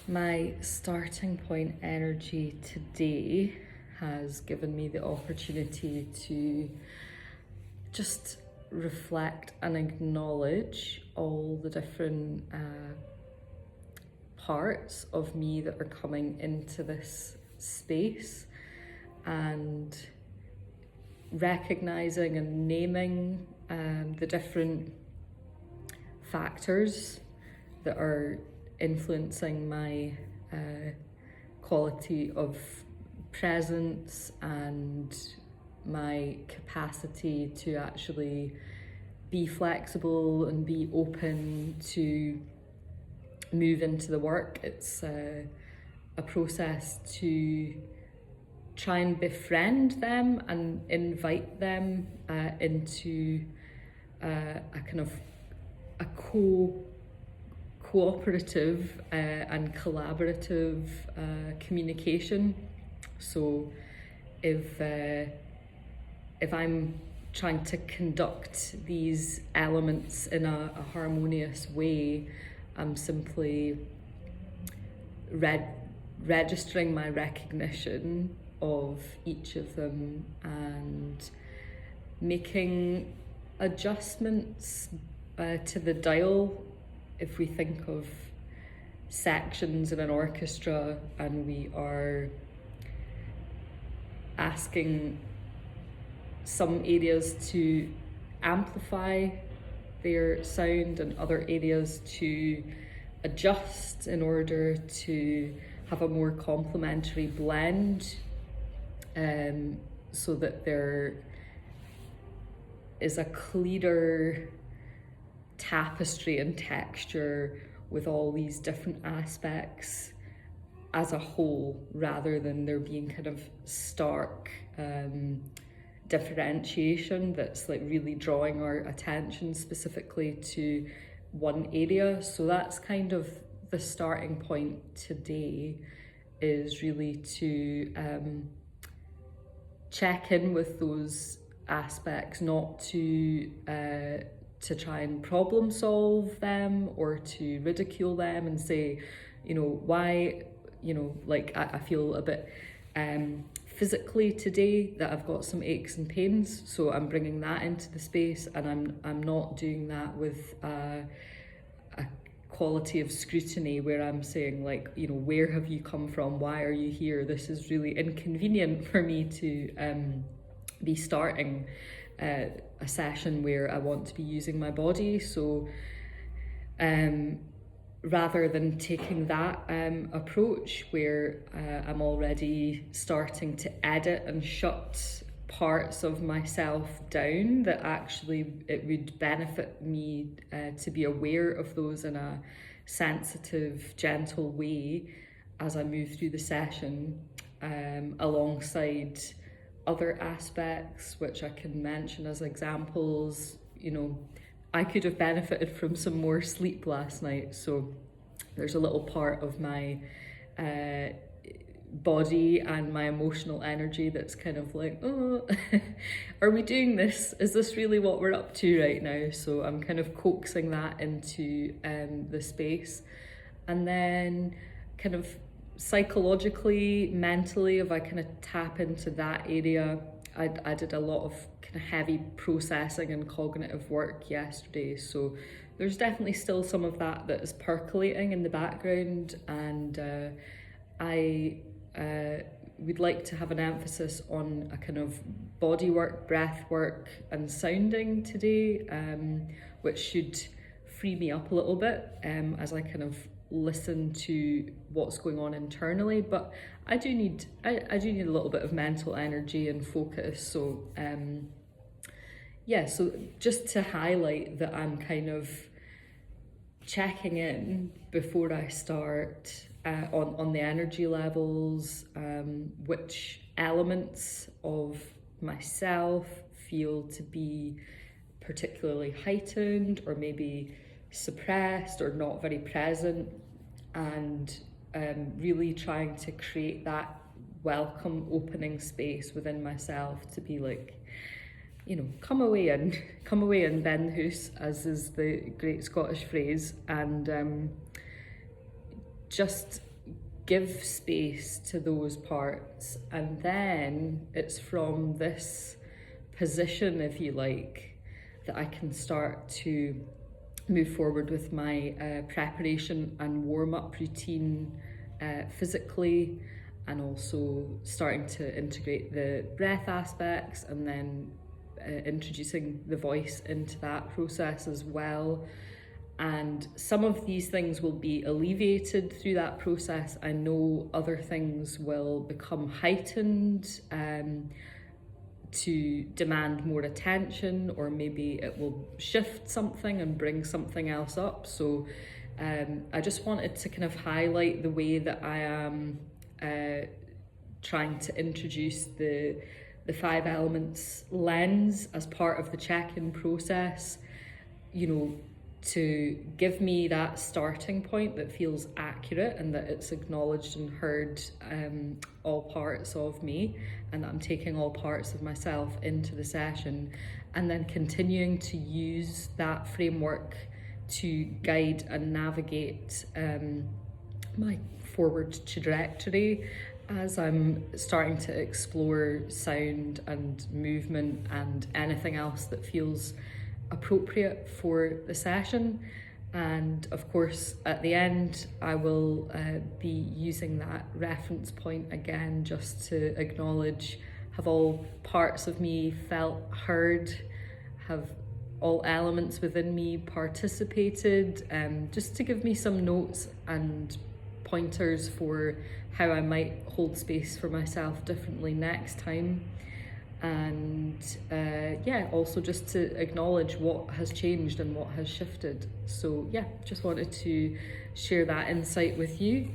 My starting point energy today has given me the opportunity to just reflect and acknowledge all the different parts of me that are coming into this space, and recognizing and naming the different factors that are influencing my quality of presence and my capacity to actually be flexible and be open to move into the work. It's a process to try and befriend them and invite them into a kind of a cooperative and collaborative communication. So if I'm trying to conduct these elements in a harmonious way, I'm simply registering my recognition of each of them and making adjustments to the dial. If we think of sections in an orchestra and we are asking some areas to amplify their sound and other areas to adjust in order to have a more complementary blend, so that there is a clearer tapestry and texture with all these different aspects as a whole, rather than there being kind of stark differentiation that's like really drawing our attention specifically to one area. So that's kind of the starting point today, is really to check in with those aspects, not to try and problem solve them or to ridicule them and say, why, like I feel a bit physically today that I've got some aches and pains, so I'm bringing that into the space, and I'm not doing that with a quality of scrutiny where I'm saying like, where have you come from? Why are you here? This is really inconvenient for me to be starting a session where I want to be using my body. So rather than taking that approach where I'm already starting to edit and shut parts of myself down, that actually it would benefit me to be aware of those in a sensitive, gentle way as I move through the session, alongside other aspects which I can mention as examples. I could have benefited from some more sleep last night, so there's a little part of my body and my emotional energy that's kind of like, oh, are we doing this? Is this really what we're up to right now? So I'm kind of coaxing that into the space. And then kind of psychologically, mentally, if I kind of tap into that area, I did a lot of kind of heavy processing and cognitive work yesterday, so there's definitely still some of that is percolating in the background, and I would like to have an emphasis on a kind of body work, breath work and sounding today, which should free me up a little bit as I kind of listen to what's going on internally. But I do need a little bit of mental energy and focus. So so just to highlight that I'm kind of checking in before I start on the energy levels, which elements of myself feel to be particularly heightened or maybe suppressed or not very present, and really trying to create that welcome opening space within myself to be like, come away in Ben Hoos, as is the great Scottish phrase, and just give space to those parts, and then it's from this position, if you like, that I can start to move forward with my preparation and warm-up routine physically, and also starting to integrate the breath aspects, and then introducing the voice into that process as well. And some of these things will be alleviated through that process. I know other things will become heightened to demand more attention, or maybe it will shift something and bring something else up. So I just wanted to kind of highlight the way that I am trying to introduce the 5 elements lens as part of the check-in process, you know, to give me that starting point that feels accurate, and that it's acknowledged and heard all parts of me, and that I'm taking all parts of myself into the session, and then continuing to use that framework to guide and navigate my forward trajectory as I'm starting to explore sound and movement and anything else that feels appropriate for the session. And of course, at the end, I will be using that reference point again, just to acknowledge, have all parts of me felt heard, have all elements within me participated, just to give me some notes and pointers for how I might hold space for myself differently next time. And yeah, also just to acknowledge what has changed and what has shifted. So yeah, just wanted to share that insight with you.